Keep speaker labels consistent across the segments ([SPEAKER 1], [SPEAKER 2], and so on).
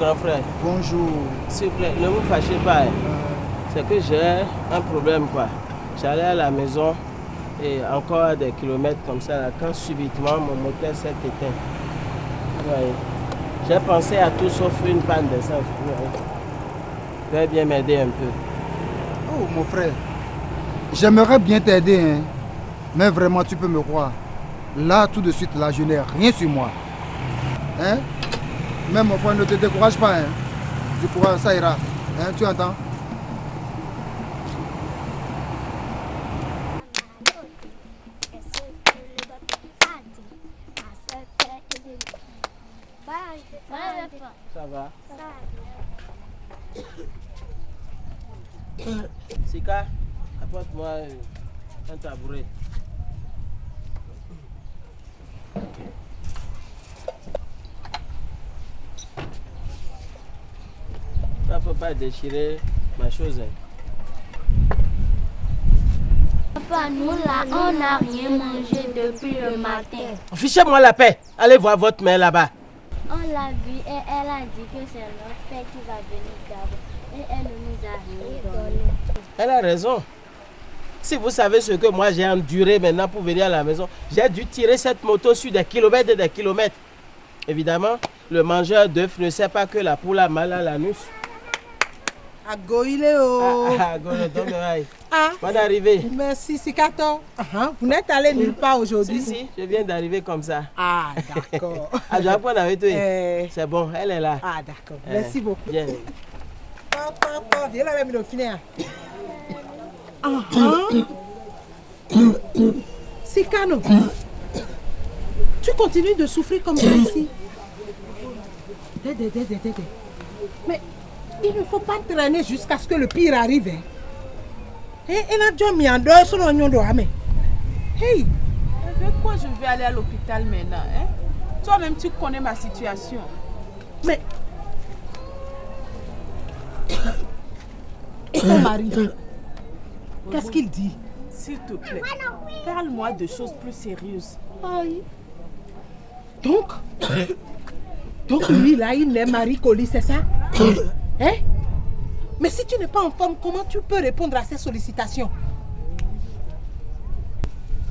[SPEAKER 1] grand frère.
[SPEAKER 2] Bonjour.
[SPEAKER 1] S'il vous plaît, ne vous fâchez pas. C'est que j'ai un problème, quoi. J'allais à la maison et encore des kilomètres comme ça, là, quand subitement mon moteur s'est éteint. Ouais. J'ai pensé à tout sauf une panne d'essence. Vous allez bien m'aider un peu.
[SPEAKER 2] Oh, mon frère. J'aimerais bien t'aider, hein. Mais vraiment, tu peux me croire. Là, tout de suite, là, je n'ai rien sur moi. Hein? Même mon frère, ne te décourage pas, hein. Tu pourras, ça ira. Hein, tu entends?
[SPEAKER 1] Ça va? Sika, apporte-moi un tabouret. Il ne faut pas déchirer ma chose.
[SPEAKER 3] Papa, nous là, on n'a rien mangé depuis le matin.
[SPEAKER 1] Fichez-moi la paix. Allez voir votre mère là-bas.
[SPEAKER 3] On l'a vue et elle a dit que c'est notre père qui va venir d'abord. Et elle ne nous a rien donné.
[SPEAKER 1] Elle a raison. Si vous savez ce que moi j'ai enduré maintenant pour venir à la maison, j'ai dû tirer cette moto sur des kilomètres et des kilomètres. Évidemment, le mangeur d'œufs ne sait pas que la poule a mal à l'anus.
[SPEAKER 4] Agoileo.
[SPEAKER 1] Bonne arrivée.
[SPEAKER 4] Merci, Sikato. Vous n'êtes allé nulle part aujourd'hui?
[SPEAKER 1] Si, je viens d'arriver comme ça.
[SPEAKER 4] Ah, d'accord.
[SPEAKER 1] Je vais prendre avec toi. C'est bon, elle est là.
[SPEAKER 4] Ah, d'accord. Merci beaucoup.
[SPEAKER 1] Bien.
[SPEAKER 4] Papa, viens là même le finir. Sikano, tu continues de souffrir comme ça ici. Mais il ne faut pas traîner jusqu'à ce que le pire arrive. Hey!
[SPEAKER 5] Avec quoi je vais aller à l'hôpital maintenant, hein? Toi-même, tu connais ma situation.
[SPEAKER 4] Mais... Et ton mari, qu'est-ce qu'il dit?
[SPEAKER 5] S'il te plaît, parle-moi de choses plus sérieuses.
[SPEAKER 4] Aïe. Donc lui là, il est Marie Colli, c'est ça? Hein? Mais si tu n'es pas en forme, comment tu peux répondre à ces sollicitations?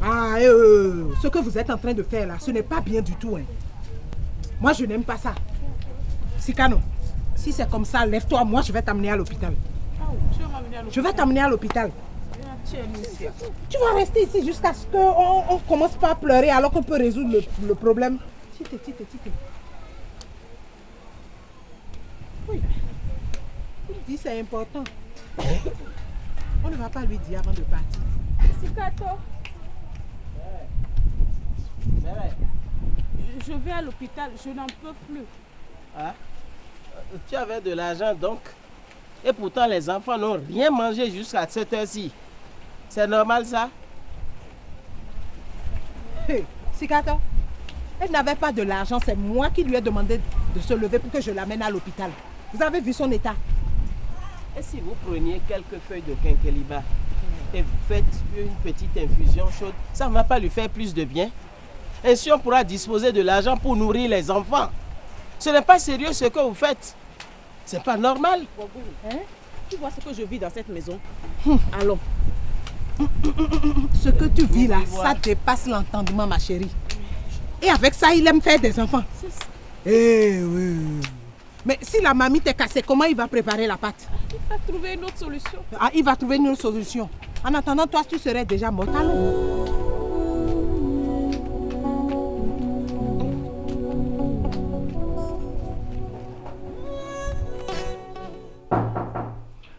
[SPEAKER 4] Ce que vous êtes en train de faire là, ce n'est pas bien du tout. Hein. Moi, je n'aime pas ça. Sikano, si c'est comme ça, lève-toi, moi je vais t'amener à l'hôpital. Je vais t'amener à l'hôpital. Tu vas rester ici jusqu'à ce qu'on commence pas à pleurer alors qu'on peut résoudre le problème. Tite. Oui. Il dit c'est important. On ne va pas lui dire avant de partir.
[SPEAKER 5] Sikato. Je vais à l'hôpital, je n'en peux plus.
[SPEAKER 1] Ah, tu avais de l'argent donc. Et pourtant les enfants n'ont rien mangé jusqu'à cette heure-ci. C'est normal ça?
[SPEAKER 4] Hey, Sikato, elle n'avait pas de l'argent, c'est moi qui lui ai demandé de se lever pour que je l'amène à l'hôpital. Vous avez vu son état?
[SPEAKER 1] Et si vous preniez quelques feuilles de quinqueliba et vous faites une petite infusion chaude, ça ne va pas lui faire plus de bien? Ainsi on pourra disposer de l'argent pour nourrir les enfants. Ce n'est pas sérieux ce que vous faites. C'est pas normal.
[SPEAKER 5] Hein? Tu vois ce que je vis dans cette maison? Allons.
[SPEAKER 4] Ce que tu vis là, ça dépasse l'entendement, ma chérie. Et avec ça, il aime faire des enfants. Eh oui. Mais si la mamie t'est cassée, comment il va préparer la pâte?
[SPEAKER 5] Il va trouver une autre solution.
[SPEAKER 4] Ah, il va trouver une autre solution. En attendant, toi, tu serais déjà morte. Allons.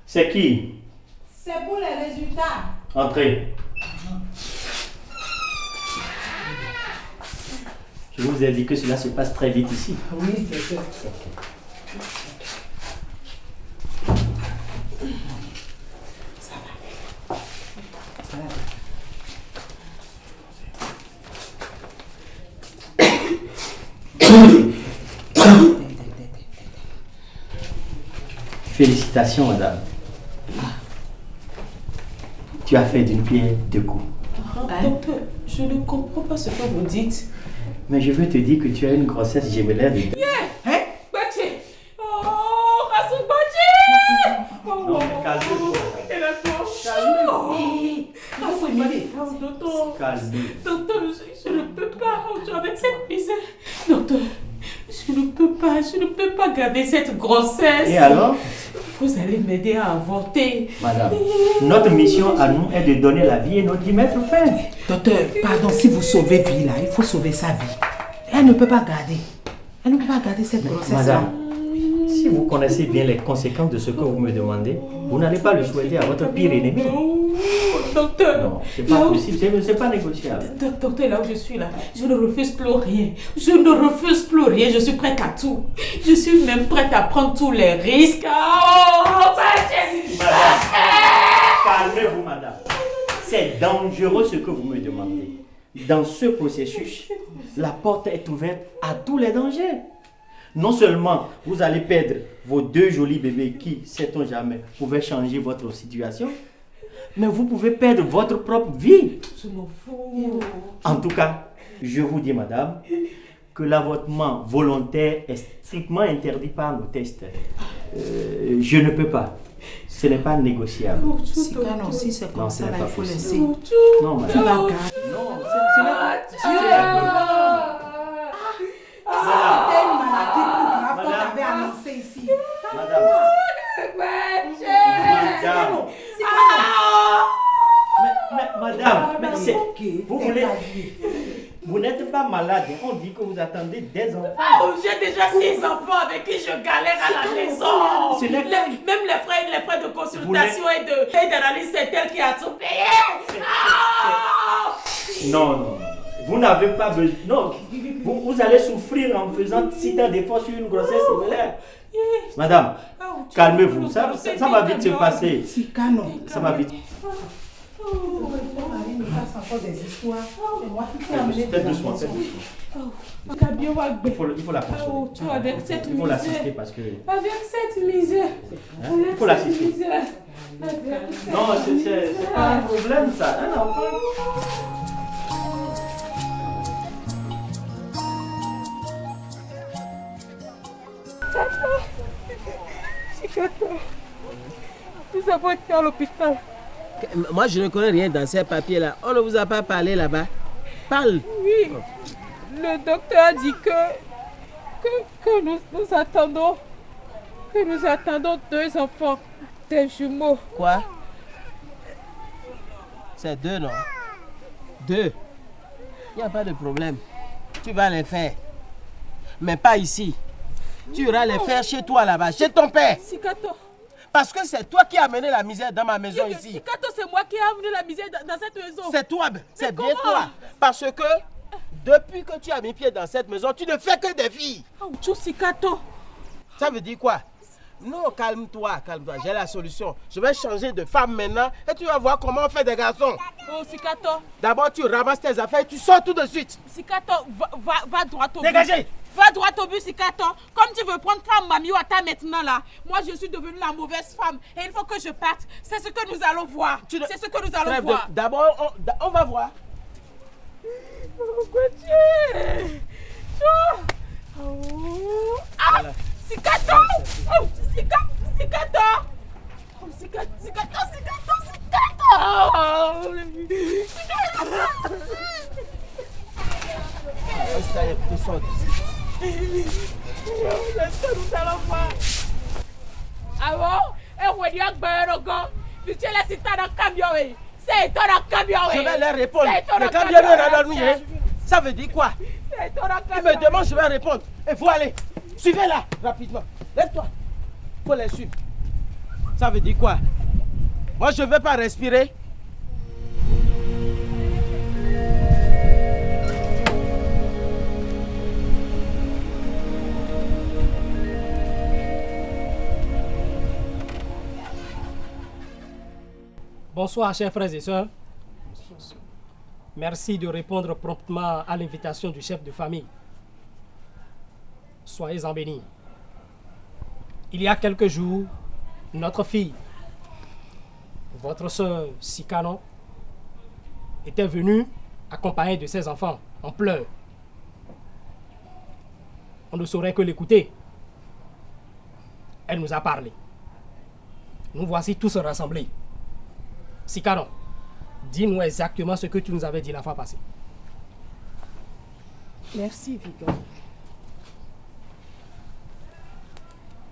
[SPEAKER 6] C'est qui?
[SPEAKER 4] C'est pour les résultats.
[SPEAKER 6] Entrez. Je vous ai dit que cela se passe très vite ici.
[SPEAKER 4] Oui, c'est sûr.
[SPEAKER 6] Félicitations, madame. Tu as fait d'une pierre deux coups.
[SPEAKER 5] Docteur, je ne comprends pas ce que vous dites.
[SPEAKER 6] Mais je veux te dire que tu as une grossesse gémellaire de...
[SPEAKER 5] Hein? Betty! Oh,
[SPEAKER 6] Non, calmez-vous.
[SPEAKER 5] Docteur,
[SPEAKER 6] Calmez.
[SPEAKER 5] docteur, je ne peux pas avec cette misère. Docteur, je ne peux pas garder cette grossesse.
[SPEAKER 6] Et alors?
[SPEAKER 5] Vous allez m'aider à avorter.
[SPEAKER 6] Madame, notre mission à nous est de donner la vie et non d'y mettre fin.
[SPEAKER 4] Docteur, pardon, si vous sauvez vie là, il faut sauver sa vie. Elle ne peut pas garder. Elle ne peut pas garder cette grossesse là.
[SPEAKER 6] Madame, si vous connaissez bien les conséquences de ce que vous me demandez, vous n'allez pas le souhaiter à votre pire ennemi.
[SPEAKER 5] Docteur,
[SPEAKER 6] Non, c'est pas possible, c'est pas négociable.
[SPEAKER 5] Docteur, là où je suis là, je ne refuse plus rien. Je ne refuse plus rien, je suis prête à tout. Je suis même prête à prendre tous les risques. Oh,
[SPEAKER 6] Madame, calmez-vous, madame. C'est dangereux ce que vous me demandez. Dans ce processus, la porte est ouverte à tous les dangers. Non seulement vous allez perdre vos 2 jolis bébés qui, sait-on jamais, pouvaient changer votre situation, mais vous pouvez perdre votre propre vie.
[SPEAKER 5] je m'en fous.
[SPEAKER 6] En tout cas, je vous dis, madame, que l'avortement volontaire est strictement interdit par nos tests. Je ne peux pas. Ce n'est pas négociable.
[SPEAKER 4] Si, non, si c'est comme
[SPEAKER 6] Non,
[SPEAKER 4] ça,
[SPEAKER 6] ce
[SPEAKER 4] là,
[SPEAKER 6] n'est
[SPEAKER 4] il
[SPEAKER 6] pas
[SPEAKER 4] faut
[SPEAKER 6] possible.
[SPEAKER 4] laisser.
[SPEAKER 6] Non,
[SPEAKER 4] Tu vas
[SPEAKER 6] madame.
[SPEAKER 4] garder.
[SPEAKER 6] Non, ce n'est pas...
[SPEAKER 4] C'était une maladie plus grave qu'on
[SPEAKER 6] Madame.
[SPEAKER 4] avait annoncée ici.
[SPEAKER 6] Madame. Madame. Madame, mais c'est... Vous voulez... Vous n'êtes pas malade. On dit que vous attendez des enfants.
[SPEAKER 5] Oh, j'ai déjà 6 enfants avec qui je galère à la maison.
[SPEAKER 6] Ce n'est-
[SPEAKER 5] Même les frais de consultation et d'analyse, c'est elle qui a tout payé.
[SPEAKER 6] Non, non. Vous n'avez pas besoin... Non. Vous allez souffrir en faisant si tant d'efforts sur une grossesse similaire. Madame, calmez-vous. Ça va vite se passer.
[SPEAKER 4] Sikano.
[SPEAKER 6] Ça va vite.
[SPEAKER 4] Ton mari me passe encore des histoires. C'est moi qui t'ai amené
[SPEAKER 6] Faites
[SPEAKER 4] de la
[SPEAKER 6] doucement,
[SPEAKER 4] maison.
[SPEAKER 6] faites doucement.
[SPEAKER 5] Il
[SPEAKER 6] Il faut la consoler.
[SPEAKER 5] tu avec cette
[SPEAKER 6] Il faut l'assister
[SPEAKER 5] misère.
[SPEAKER 6] parce que...
[SPEAKER 5] Avec cette misère.
[SPEAKER 6] Hein, il faut l'assister.
[SPEAKER 5] Misère.
[SPEAKER 6] Non, c'est pas un problème ça. Un enfant.
[SPEAKER 5] Nous avons été à l'hôpital.
[SPEAKER 1] Moi, je ne connais rien dans ces papiers-là. On ne vous a pas parlé là-bas. Parle.
[SPEAKER 5] Oui, le docteur a dit que nous attendons 2 enfants, des jumeaux.
[SPEAKER 1] Quoi? C'est 2, non? 2. Il n'y a pas de problème. Tu vas les faire. Mais pas ici. Tu iras les faire chez toi là-bas, chez ton père.
[SPEAKER 5] Sikato.
[SPEAKER 1] Parce que c'est toi qui as amené la misère dans ma maison ici.
[SPEAKER 5] Sikato, c'est moi qui ai amené la misère dans cette maison.
[SPEAKER 1] C'est toi, c'est bien
[SPEAKER 5] comment?
[SPEAKER 1] toi. Parce que depuis que tu as mis pied dans cette maison, tu ne fais que des filles.
[SPEAKER 5] Oh, Sikato.
[SPEAKER 1] Ça veut dire quoi? Non, calme-toi, calme-toi. J'ai la solution. Je vais changer de femme maintenant et tu vas voir comment on fait des garçons.
[SPEAKER 5] Oh, Sikato.
[SPEAKER 1] D'abord, tu ramasses tes affaires et tu sors tout de suite.
[SPEAKER 5] Sikato, va droit au but.
[SPEAKER 1] Dégagez!
[SPEAKER 5] Va droit au but, Sikato. Comme tu veux prendre femme Mami Wata maintenant là, moi je suis devenue la mauvaise femme et il faut que je parte. C'est ce que nous allons voir. C'est ce que nous allons
[SPEAKER 1] Trêve
[SPEAKER 5] voir.
[SPEAKER 1] D'abord, on va voir.
[SPEAKER 5] Oh, Gauthier. Oh. Ah,
[SPEAKER 1] Voilà.
[SPEAKER 5] Sikato. Oh, Sikato. Oh, Sikato. Nous allons voir. Ah bon? Et on dit que tu laisses dans le camion. C'est dans le camion.
[SPEAKER 1] Je vais leur répondre.
[SPEAKER 5] C'est dans
[SPEAKER 1] Le
[SPEAKER 5] le
[SPEAKER 1] camion
[SPEAKER 5] camion.
[SPEAKER 1] est dans nous, hein. Ça veut dire quoi?
[SPEAKER 5] C'est dans le
[SPEAKER 1] Il
[SPEAKER 5] camion.
[SPEAKER 1] me demande, je vais répondre. Et vous allez. Suivez-la rapidement. Lève-toi. Il faut les suivre. Ça veut dire quoi? Moi, je ne veux pas respirer.
[SPEAKER 7] Bonsoir, chers frères et sœurs. Merci de répondre promptement à l'invitation du chef de famille. Soyez-en bénis. Il y a quelques jours, notre fille, votre sœur Sikano, était venue accompagnée de ses enfants en pleurs. On ne saurait que l'écouter. Elle nous a parlé. nous voici tous rassemblés. Sikano, dis-nous exactement ce que tu nous avais dit la fois passée.
[SPEAKER 5] Merci, Vigo.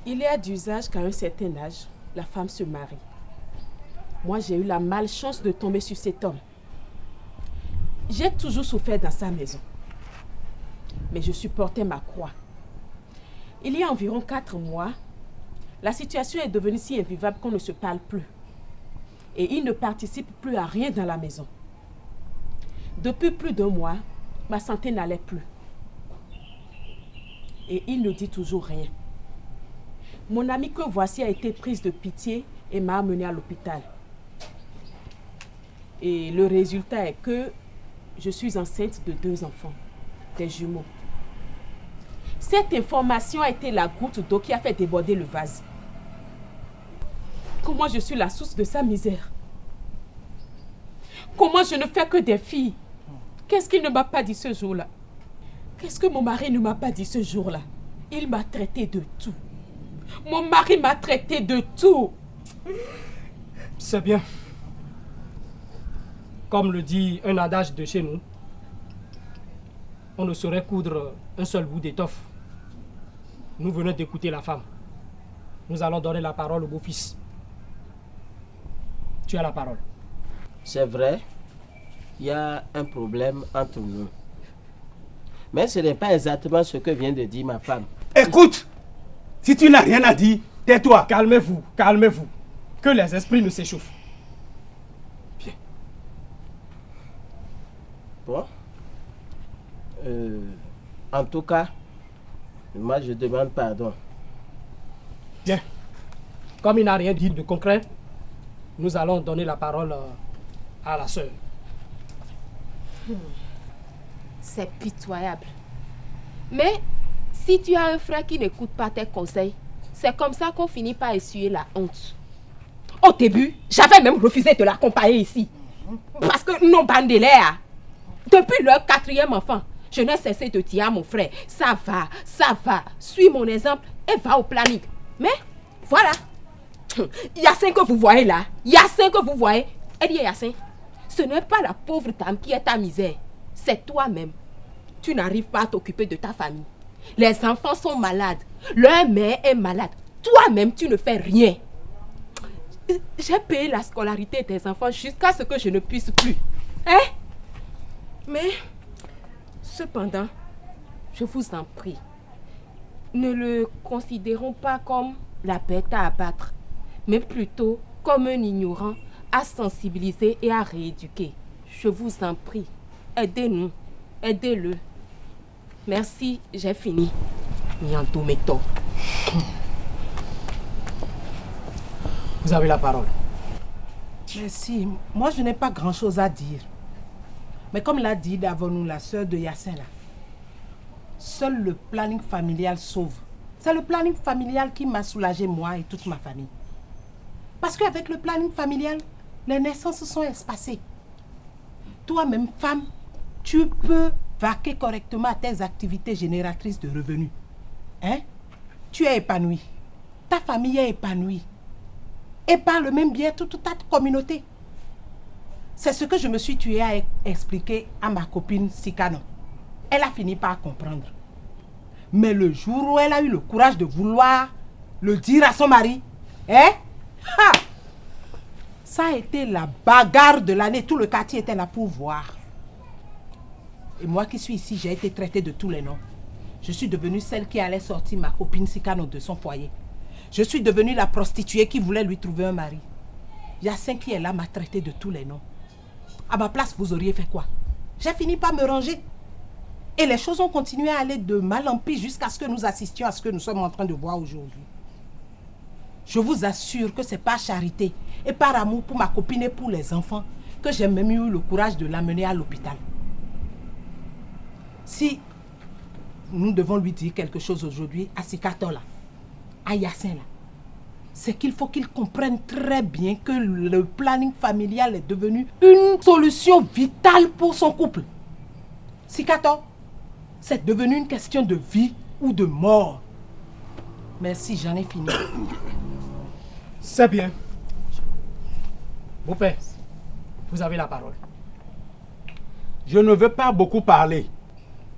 [SPEAKER 5] Il est d'usage qu'à un certain âge, la femme se marie. Moi, j'ai eu la malchance de tomber sur cet homme. J'ai toujours souffert dans sa maison. Mais je supportais ma croix. Il y a environ 4 mois, la situation est devenue si invivable qu'on ne se parle plus. Et il ne participe plus à rien dans la maison. Depuis plus d'1 mois, ma santé n'allait plus. Et il ne dit toujours rien. Mon amie que voici a été prise de pitié et m'a amenée à l'hôpital. Et le résultat est que je suis enceinte de 2 enfants, des jumeaux. Cette information a été la goutte d'eau qui a fait déborder le vase. Comment je suis la source de sa misère? Comment je ne fais que des filles? Qu'est-ce qu'il ne m'a pas dit ce jour-là? Qu'est-ce que mon mari ne m'a pas dit ce jour-là? Il m'a traité de tout. Mon mari m'a traité de tout.
[SPEAKER 7] C'est bien. Comme le dit un adage de chez nous, on ne saurait coudre un seul bout d'étoffe. Nous venons d'écouter la femme. Nous allons donner la parole au beau-fils. Tu as la parole.
[SPEAKER 1] C'est vrai, il y a un problème entre nous. Mais ce n'est pas exactement ce que vient de dire ma femme.
[SPEAKER 8] Écoute, si tu n'as rien à dire, tais-toi.
[SPEAKER 7] Calmez-vous, calmez-vous. Que les esprits ne s'échauffent.
[SPEAKER 8] Bien.
[SPEAKER 1] Bon. En tout cas, moi je demande pardon.
[SPEAKER 7] Bien. Comme il n'a rien dit de concret, nous allons donner la parole à la sœur.
[SPEAKER 9] C'est pitoyable. Mais si tu as un frère qui n'écoute pas tes conseils, c'est comme ça qu'on finit par essuyer la honte.
[SPEAKER 4] Au début, j'avais même refusé de l'accompagner ici. Parce que non, Bandéléa, depuis leur 4e enfant, je n'ai cessé de dire à mon frère, ça va, suis mon exemple et va au planning. Mais voilà, Yacine que vous voyez là, Yacine que vous voyez, elle dit Yacine, ce n'est pas la pauvre dame qui est ta misère, c'est toi-même. Tu n'arrives pas à t'occuper de ta famille. Les enfants sont malades, leur mère est malade, toi-même tu ne fais rien. J'ai payé la scolarité des enfants jusqu'à ce que je ne puisse plus. Hein? Mais, cependant, je vous en prie, ne le considérons pas comme la bête à abattre, mais plutôt comme un ignorant à sensibiliser et à rééduquer. Je vous en prie, aidez-nous, aidez-le. Merci, j'ai fini. Nianto Meto.
[SPEAKER 7] Vous avez la parole.
[SPEAKER 4] Merci. Moi, je n'ai pas grand-chose à dire. Mais comme l'a dit d'avant nous la sœur de Yacine là, seul le planning familial sauve. C'est le planning familial qui m'a soulagé moi et toute ma famille. Parce qu'avec le planning familial, les naissances sont espacées. Toi-même, femme, tu peux vaquer correctement à tes activités génératrices de revenus. Hein? Tu es épanouie. Ta famille est épanouie. Et par le même biais, toute ta communauté. C'est ce que je me suis tuée à expliquer à ma copine Sikano. Elle a fini par comprendre. Mais le jour où elle a eu le courage de vouloir le dire à son mari, hein? Ha! Ça a été la bagarre de l'année. Tout le quartier était là pour voir. Et moi qui suis ici, j'ai été traitée de tous les noms. Je suis devenue celle qui allait sortir ma copine Sikano de son foyer. Je suis devenue la prostituée qui voulait lui trouver un mari. Yacine qui est là m'a traité de tous les noms. À ma place, vous auriez fait quoi? J'ai fini par me ranger. Et les choses ont continué à aller de mal en pis jusqu'à ce que nous assistions à ce que nous sommes en train de voir aujourd'hui. Je vous assure que c'est par charité et par amour pour ma copine et pour les enfants que j'ai même eu le courage de l'amener à l'hôpital. Si nous devons lui dire quelque chose aujourd'hui à Sikato là, à Yacine là, c'est qu'il faut qu'il comprenne très bien que le planning familial est devenu une solution vitale pour son couple. Sikato, c'est devenu une question de vie ou de mort. Merci, j'en ai fini.
[SPEAKER 7] C'est bien. Beau-père, vous avez la parole.
[SPEAKER 8] Je ne veux pas beaucoup parler.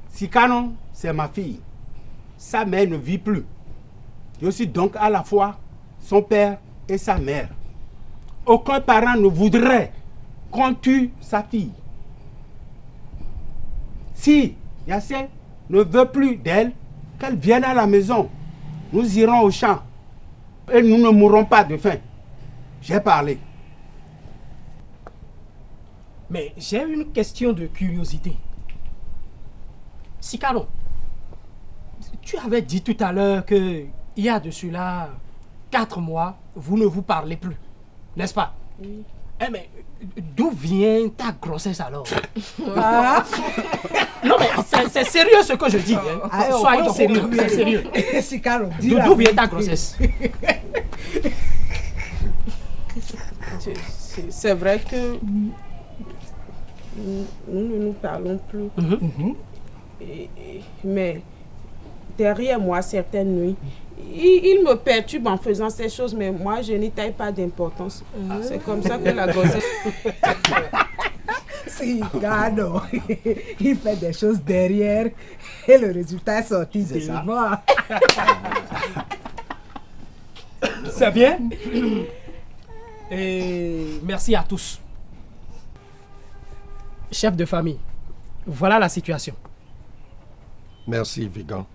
[SPEAKER 8] Sikano, c'est ma fille. Sa mère ne vit plus. Je suis donc à la fois son père et sa mère. Aucun parent ne voudrait qu'on tue sa fille. Si Yassé ne veut plus d'elle, qu'elle vienne à la maison. Nous irons au champ. Et nous ne mourrons pas de faim. J'ai parlé.
[SPEAKER 7] Mais j'ai une question de curiosité. Sikano, tu avais dit tout à l'heure que il y a de cela 4 mois, vous ne vous parlez plus, n'est-ce pas?
[SPEAKER 5] Oui.
[SPEAKER 7] Eh mais d'où vient ta grossesse alors? Ah. Non mais c'est sérieux ce que je dis. Hein.
[SPEAKER 4] Ah,
[SPEAKER 7] soyons sérieux, c'est sérieux.
[SPEAKER 4] Sikano,
[SPEAKER 7] D'où vient ta grossesse?
[SPEAKER 5] C'est vrai que nous ne nous parlons plus. Mais derrière moi, certaines nuits, il me perturbe en faisant ces choses, mais moi, je n'y taille pas d'importance. C'est comme ça que la grossesse...
[SPEAKER 4] Sikano, il fait des choses derrière et le résultat est sorti devant.
[SPEAKER 7] C'est bien. Et merci à tous. Chef de famille, voilà la situation.
[SPEAKER 10] Merci, Vigan.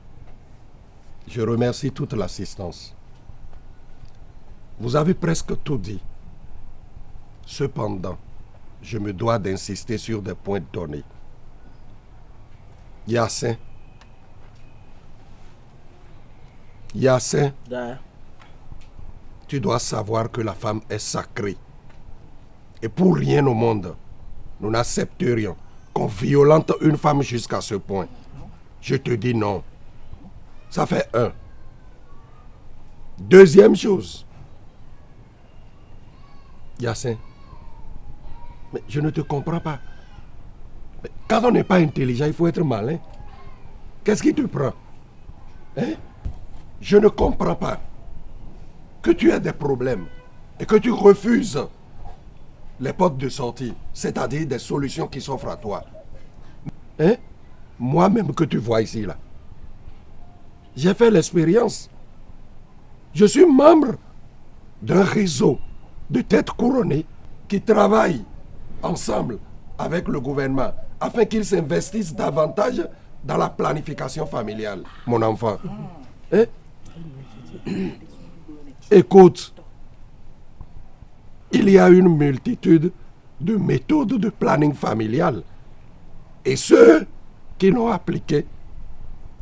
[SPEAKER 10] Je remercie toute l'assistance. Vous avez presque tout dit. Cependant, je me dois d'insister sur des points donnés. Yassin, tu dois savoir que la femme est sacrée. Et pour rien au monde, nous n'accepterions qu'on violente une femme jusqu'à ce point. Je te dis non. Ça fait 1. Deuxième chose. Yassin, mais je ne te comprends pas. Mais quand on n'est pas intelligent, il faut être malin. Qu'est-ce qui te prend? Hein? Je ne comprends pas que tu aies des problèmes et que tu refuses les portes de sortie, c'est-à-dire des solutions qui s'offrent à toi. Hein? Moi-même que tu vois ici, là, j'ai fait l'expérience. Je suis membre d'un réseau de têtes couronnées qui travaillent ensemble avec le gouvernement afin qu'ils s'investissent davantage dans la planification familiale, mon enfant. Hein? Écoute, il y a une multitude de méthodes de planning familial. Et ceux qui l'ont appliqué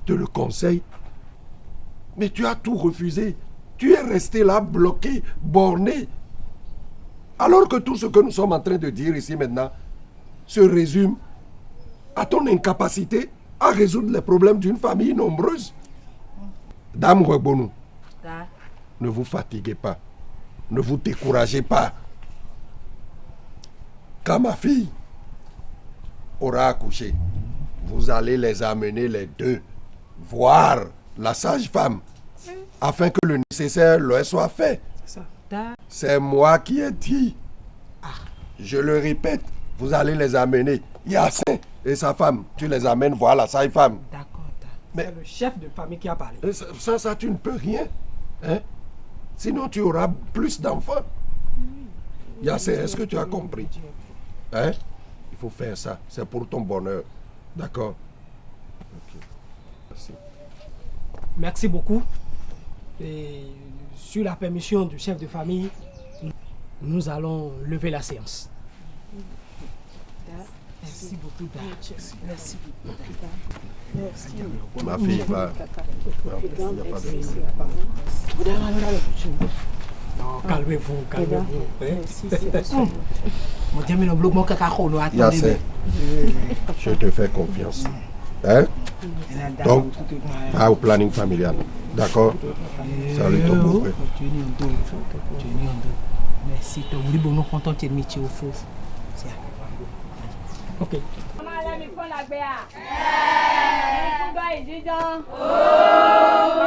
[SPEAKER 10] te le conseillent. Mais tu as tout refusé. Tu es resté là, bloqué, borné. Alors que tout ce que nous sommes en train de dire ici maintenant se résume à ton incapacité à résoudre les problèmes d'une famille nombreuse. Dame Webonou, ne vous fatiguez pas. Ne vous découragez pas. Quand ma fille aura accouché, vous allez les amener les deux voir la sage-femme afin que le nécessaire leur soit fait. C'est moi qui ai dit. Je le répète, vous allez les amener. Yassin et sa femme, tu les amènes voir la sage-femme.
[SPEAKER 4] D'accord.
[SPEAKER 7] Mais c'est le chef de famille qui a parlé.
[SPEAKER 10] Ça, tu ne peux rien. Hein? Sinon, tu auras plus d'enfants. Yassin, est-ce que tu as compris? Hein? Il faut faire ça. C'est pour ton bonheur. D'accord? Ok. Merci.
[SPEAKER 7] Merci beaucoup. Et sur la permission du chef de famille, nous allons lever la séance.
[SPEAKER 4] Merci beaucoup. Merci.
[SPEAKER 10] Ma fille va. Il n'y a pas de
[SPEAKER 7] non, calmez-vous, calmez-vous.
[SPEAKER 10] Yassin, je te fais confiance. Hein? Donc, va au planning familial. D'accord? Salut ton beau-frère.
[SPEAKER 4] Merci.
[SPEAKER 7] Ok.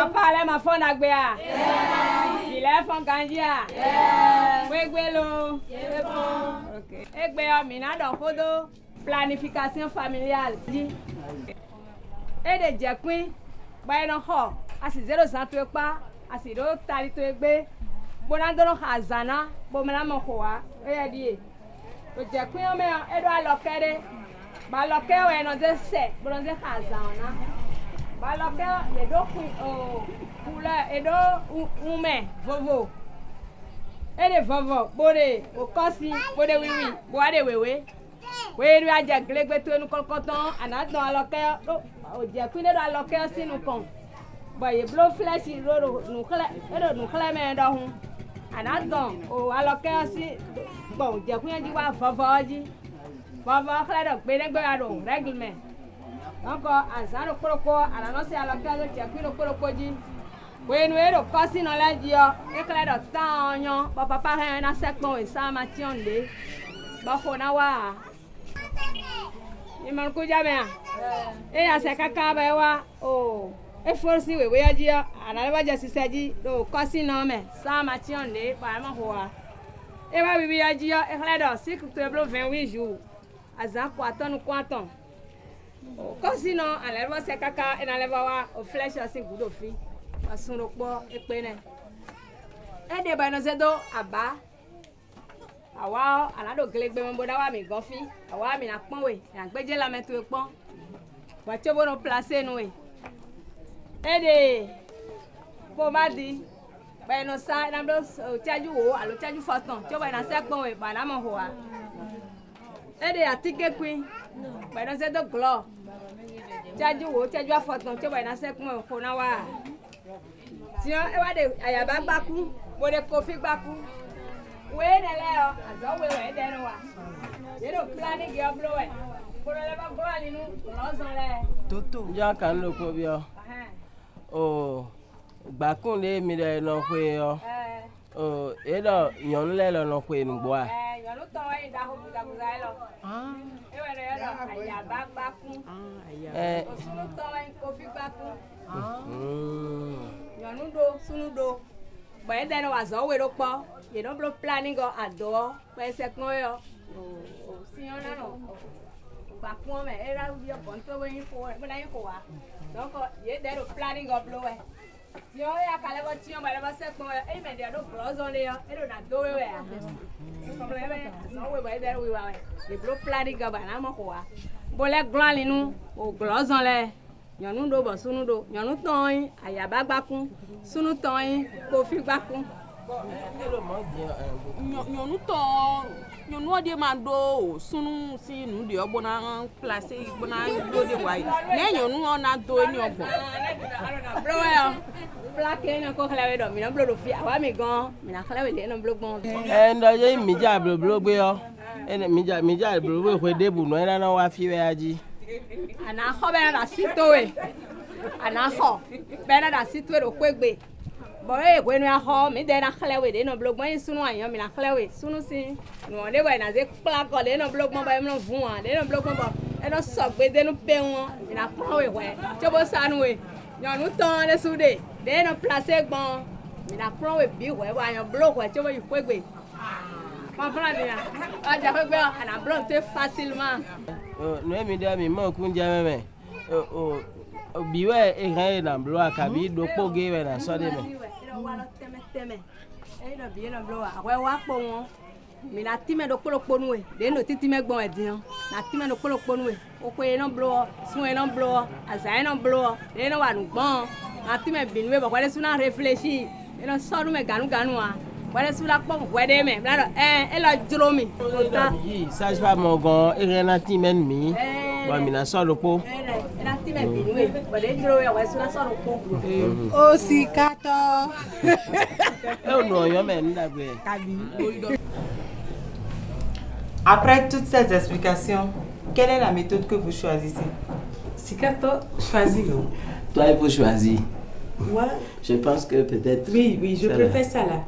[SPEAKER 11] Papa, ma phone à font Gandia. Wegwelo. Ok. Egbe Amina dans photo. Planification familiale. Et de Jacquin, Bayon Ho, à 0 centre pas, à 0 tarito egbe. Bonandoro Hazana, Bomela Mohoa, et dit. Le Jacquin, mais Edouard Locere. Baloke we no ze se bronze Hazana. Baloke le do couleur et do ume vovo. Et de vovo, bode, au kosi, bode oui oui, boade wewe. We ru aja glegbe to nu kokoton, anadon aloke o je kwine do aloke sinu kon. Bo ye blow flesh ro nu kle me do hu. Anadon o aloke si bon je kwine ji wa vovo ji. Vovo kle do gbe negbe ado règlement. Donc azano koroko anano se aloke je kwine koroko ji. We nu ero kosi no la ji o, e kle do tan yan, bo papa he na sekpon e sa ma tionde. Ba khona wa Iman kujamea. Ya se kaka bewa o. E forsi we ajia analeba jasisaji do kosi no me. Sa mationde pa ma hoa. E wa bibi ajia e hledo cycle to blo 28 jours. Azan kwaton kwaton. O kosi no analeba se kaka enaleba wa o flesh asin gudo fi. Asun po e pene. E de ba no zedo aba. Awa alado gelegbe mo da wa mi gan fi awa mi na pon we na gbeje la metu pon wa che bo no placer nu we ede ko ma di ba no sa na do chaju wo alo chaju foton che ba na se pon we ba na mo ho wa ede atike queen ba no se do glo chaju wo chaju foton che ba na se pon ko na wa ti o e wa de ayaba gbaku bo de kofi gbaku we ne leo azo we de no wa ye do planning ge oblo we ko le ba go ani nu lo zon le
[SPEAKER 1] toto ja kan lo ko bi o o gbakun le mi de no pe o o e do yon le lo no pe nu gbo a
[SPEAKER 11] yon to we da ho buga buga lo e we le do aya ba gbakun o sunu to we ko fi gbakun yon do sunu do ba de no azo we ro po ye no blo planning go ado pa se kon yo o si on na no ba kon me era u yo pon to we ko bo na ko wa donc ye de ro planning go blo we yo ya kale bo ti on ba se kon yo e me de do close on le yo e do na do we a comme le me no we ba de we wa ye blo planning go ba na mo ko wa bo le glan nu o close on le yonu do bo sunu do yonu ton aya ba gbakun sunu ton ko fi gbakun
[SPEAKER 5] nyonu ode ma do sunu si nu de obona placer bona do de wai ne nyonu ona do ni ogbon
[SPEAKER 11] bro yo plaque na ko kala we do mi na blo do fi awa mi gan mi na kala we de na blo gbon
[SPEAKER 1] ndo ye mi ja blo gbe yo mi ja blo we ko debu no na wa fi we aji
[SPEAKER 11] ana ho be na sitowe ana ho be na sitowe ro kwegbe boy we no ho mi de na khlewe de no blog mo sunu ayan mi na khlewe sunu si no de we na ze plaque de no blog mo ba mi no fun an de no blog mo ba e no so gbe de no pe won mi na pon we we che bo sanu we yan nu ton de sude de no placer gbon mi na pon we bi we wa yan blog we che bo ikwegbe comprendre bien aja kwegbe ana blog te facilement
[SPEAKER 1] no mi de mi mo kun je meme o biwe e gan na blog akabi do poge we na so de me
[SPEAKER 11] wa lo teme e no bi no blo wa wa po won mi na time do poloponu we de no titi me gbon edin na time do poloponu we o ko e no blo sun e no blo aza e no blo de no wa nu gbon na time binu we bo kwa le sun na réfléchir e no so nu me ganu wa kwa le sun la po we de me la e lo juro mi
[SPEAKER 1] yi sage pas mon gon e ren na time mi ba mi na so lo po
[SPEAKER 11] na time binu we bo de juro we wa sun na so lo po
[SPEAKER 4] o si kato
[SPEAKER 12] Après toutes ces explications, quelle est la méthode que vous choisissez?
[SPEAKER 5] Sikato, choisis non.
[SPEAKER 1] Toi, il faut choisir.
[SPEAKER 5] Ouais.
[SPEAKER 1] Je pense que peut-être...
[SPEAKER 5] Oui, je préfère ça là.